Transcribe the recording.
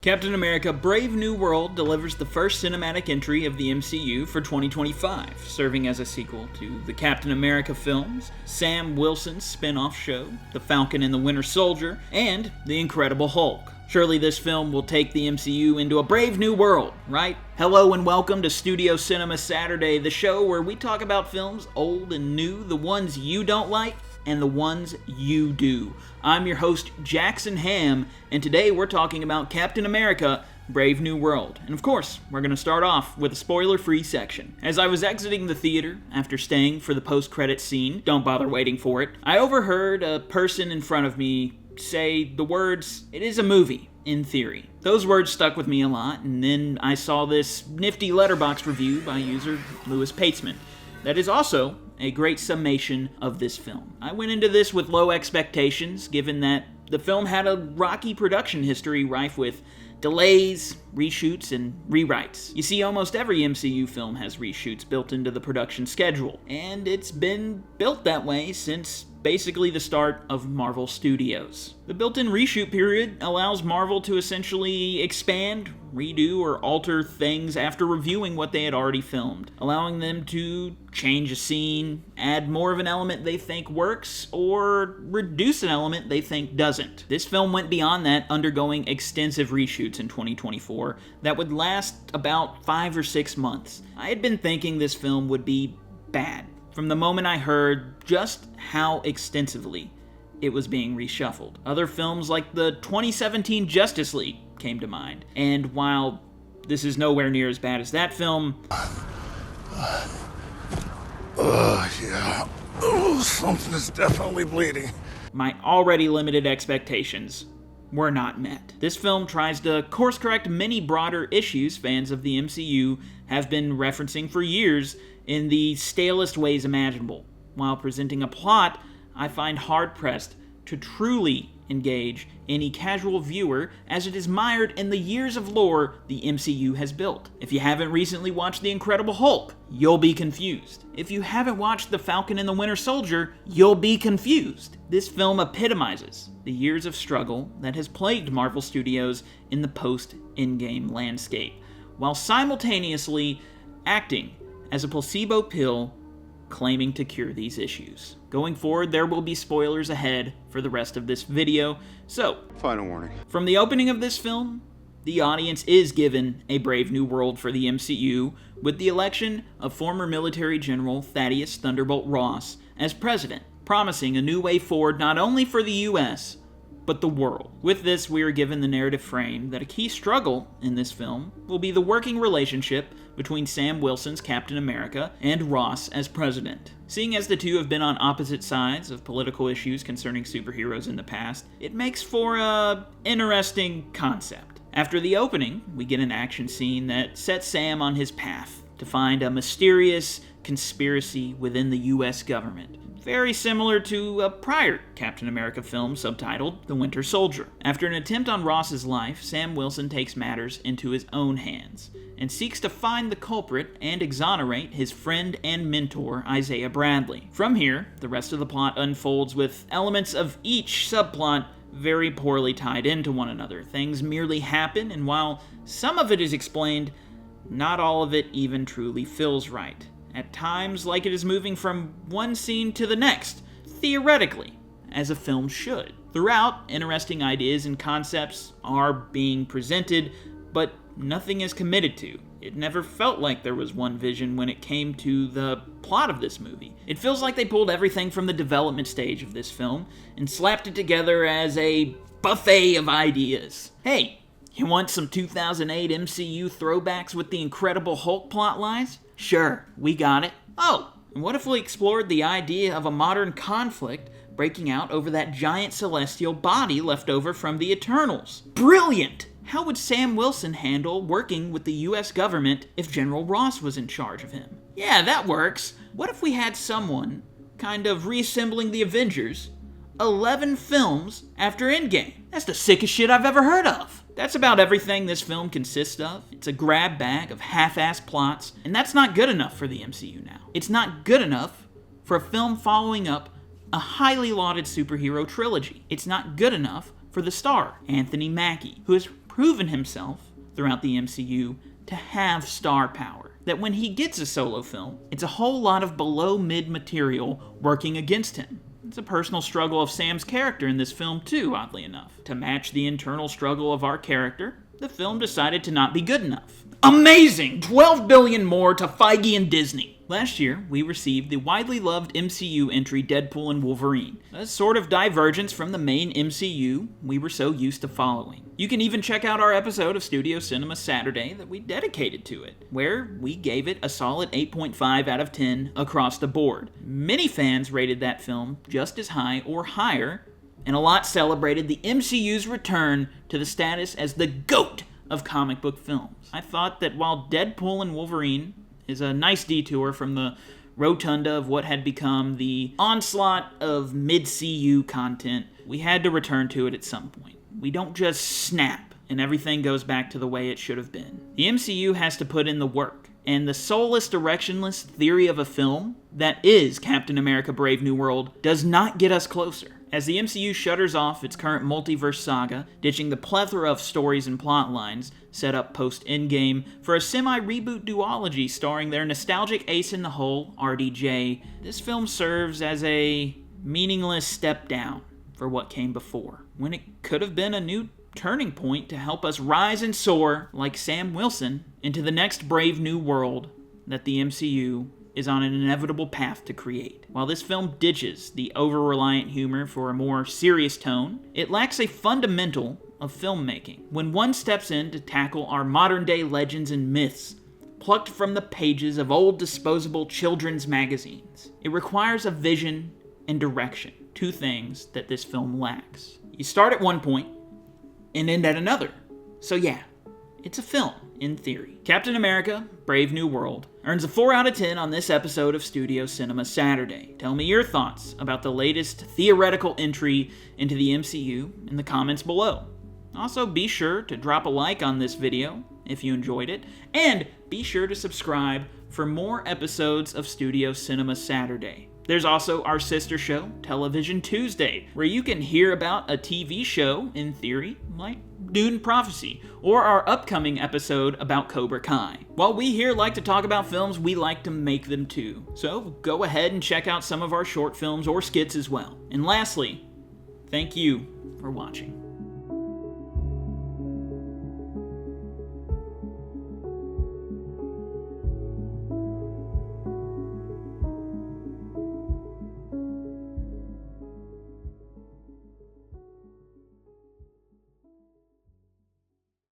Captain America Brave New World delivers the first cinematic entry of the MCU for 2025, serving as a sequel to the Captain America films, Sam Wilson's spin-off show, The Falcon and the Winter Soldier, and The Incredible Hulk. Surely this film will take the MCU into a brave new world, right? Hello and welcome to Studio Cinema Saturday, the show where we talk about films old and new, the ones you don't like, and the ones you do. I'm your host, Jackson Hamm, and today we're talking about Captain America Brave New World. And of course, we're going to start off with a spoiler-free section. As I was exiting the theater after staying for the post-credits scene, don't bother waiting for it, I overheard a person in front of me say the words, "It is a movie, in theory." Those words stuck with me a lot, and then I saw this nifty Letterboxd review by user Louis Patesman. That is also a great summation of this film. I went into this with low expectations, given that the film had a rocky production history rife with delays, reshoots, and rewrites. You see, almost every MCU film has reshoots built into the production schedule, and it's been built that way since basically the start of Marvel Studios. The built-in reshoot period allows Marvel to essentially expand, redo, or alter things after reviewing what they had already filmed, allowing them to change a scene, add more of an element they think works, or reduce an element they think doesn't. This film went beyond that, undergoing extensive reshoots in 2024 that would last about 5 or 6 months. I had been thinking this film would be bad from the moment I heard just how extensively it was being reshuffled. Other films like the 2017 Justice League came to mind, and while this is nowhere near as bad as that film, something is definitely bleeding. My already limited expectations were not met. This film tries to course-correct many broader issues fans of the MCU have been referencing for years in the stalest ways imaginable, while presenting a plot I find hard-pressed to truly engage any casual viewer, as it is mired in the years of lore the MCU has built. If you haven't recently watched The Incredible Hulk, you'll be confused. If you haven't watched The Falcon and the Winter Soldier, you'll be confused. This film epitomizes the years of struggle that has plagued Marvel Studios in the post-Endgame landscape, while simultaneously acting as a placebo pill claiming to cure these issues. Going forward, there will be spoilers ahead for the rest of this video, so Final warning. from the opening of this film, the audience is given a brave new world for the MCU with the election of former military general Thaddeus Thunderbolt Ross as president, promising a new way forward not only for the US, but the world. With this, we are given the narrative frame that a key struggle in this film will be the working relationship between Sam Wilson's Captain America and Ross as president. Seeing as the two have been on opposite sides of political issues concerning superheroes in the past, it makes for a interesting concept. After the opening, we get an action scene that sets Sam on his path to find a mysterious conspiracy within the US government, very similar to a prior Captain America film subtitled The Winter Soldier. After an attempt on Ross's life, Sam Wilson takes matters into his own hands and seeks to find the culprit and exonerate his friend and mentor, Isaiah Bradley. From here, the rest of the plot unfolds with elements of each subplot very poorly tied into one another. Things merely happen, and while some of it is explained, not all of it even truly feels right. At times, like it is moving from one scene to the next, theoretically, as a film should. Throughout, interesting ideas and concepts are being presented, but nothing is committed to. It never felt like there was one vision when it came to the plot of this movie. It feels like they pulled everything from the development stage of this film and slapped it together as a buffet of ideas. Hey, you want some 2008 MCU throwbacks with the Incredible Hulk plotlines? Sure, we got it. Oh, and what if we explored the idea of a modern conflict breaking out over that giant celestial body left over from the Eternals? Brilliant! How would Sam Wilson handle working with the US government if General Ross was in charge of him? Yeah, that works. What if we had someone kind of reassembling the Avengers 11 films after Endgame? That's the sickest shit I've ever heard of. That's about everything this film consists of. It's a grab bag of half-assed plots, and that's not good enough for the MCU now. It's not good enough for a film following up a highly lauded superhero trilogy. It's not good enough for the star, Anthony Mackie, who has proven himself throughout the MCU to have star power. That when he gets a solo film, it's a whole lot of below-mid material working against him. It's a personal struggle of Sam's character in this film too, oddly enough. To match the internal struggle of our character, the film decided to not be good enough. Amazing! 12 billion more to Feige and Disney. Last year, we received the widely loved MCU entry Deadpool and Wolverine, a sort of divergence from the main MCU we were so used to following. You can even check out our episode of Studio Cinema Saturday that we dedicated to it, where we gave it a solid 8.5 out of 10 across the board. Many fans rated that film just as high or higher, and a lot celebrated the MCU's return to the status as the GOAT of comic book films. I thought that while Deadpool and Wolverine is a nice detour from the rotunda of what had become the onslaught of mid-CU content, we had to return to it at some point. We don't just snap and everything goes back to the way it should have been. The MCU has to put in the work, and the soulless, directionless theory of a film that is Captain America: Brave New World does not get us closer. As the MCU shutters off its current multiverse saga, ditching the plethora of stories and plot lines set up post-Endgame for a semi-reboot duology starring their nostalgic ace in the hole, RDJ, this film serves as a meaningless step down for what came before, when it could have been a new turning point to help us rise and soar, like Sam Wilson, into the next brave new world that the MCU is on an inevitable path to create. While this film ditches the over-reliant humor for a more serious tone, it lacks a fundamental of filmmaking. When one steps in to tackle our modern-day legends and myths, plucked from the pages of old disposable children's magazines, it requires a vision and direction, two things that this film lacks. You start at one point and end at another. So yeah, it's a film, in theory. Captain America: Brave New World earns a 4 out of 10 on this episode of Studio Cinema Saturday. Tell me your thoughts about the latest theoretical entry into the MCU in the comments below. Also, be sure to drop a like on this video if you enjoyed it, and be sure to subscribe for more episodes of Studio Cinema Saturday. There's also our sister show, Television Tuesday, where you can hear about a TV show, in theory, like Dune Prophecy, or our upcoming episode about Cobra Kai. While we here like to talk about films, we like to make them too. So go ahead and check out some of our short films or skits as well. And lastly, thank you for watching.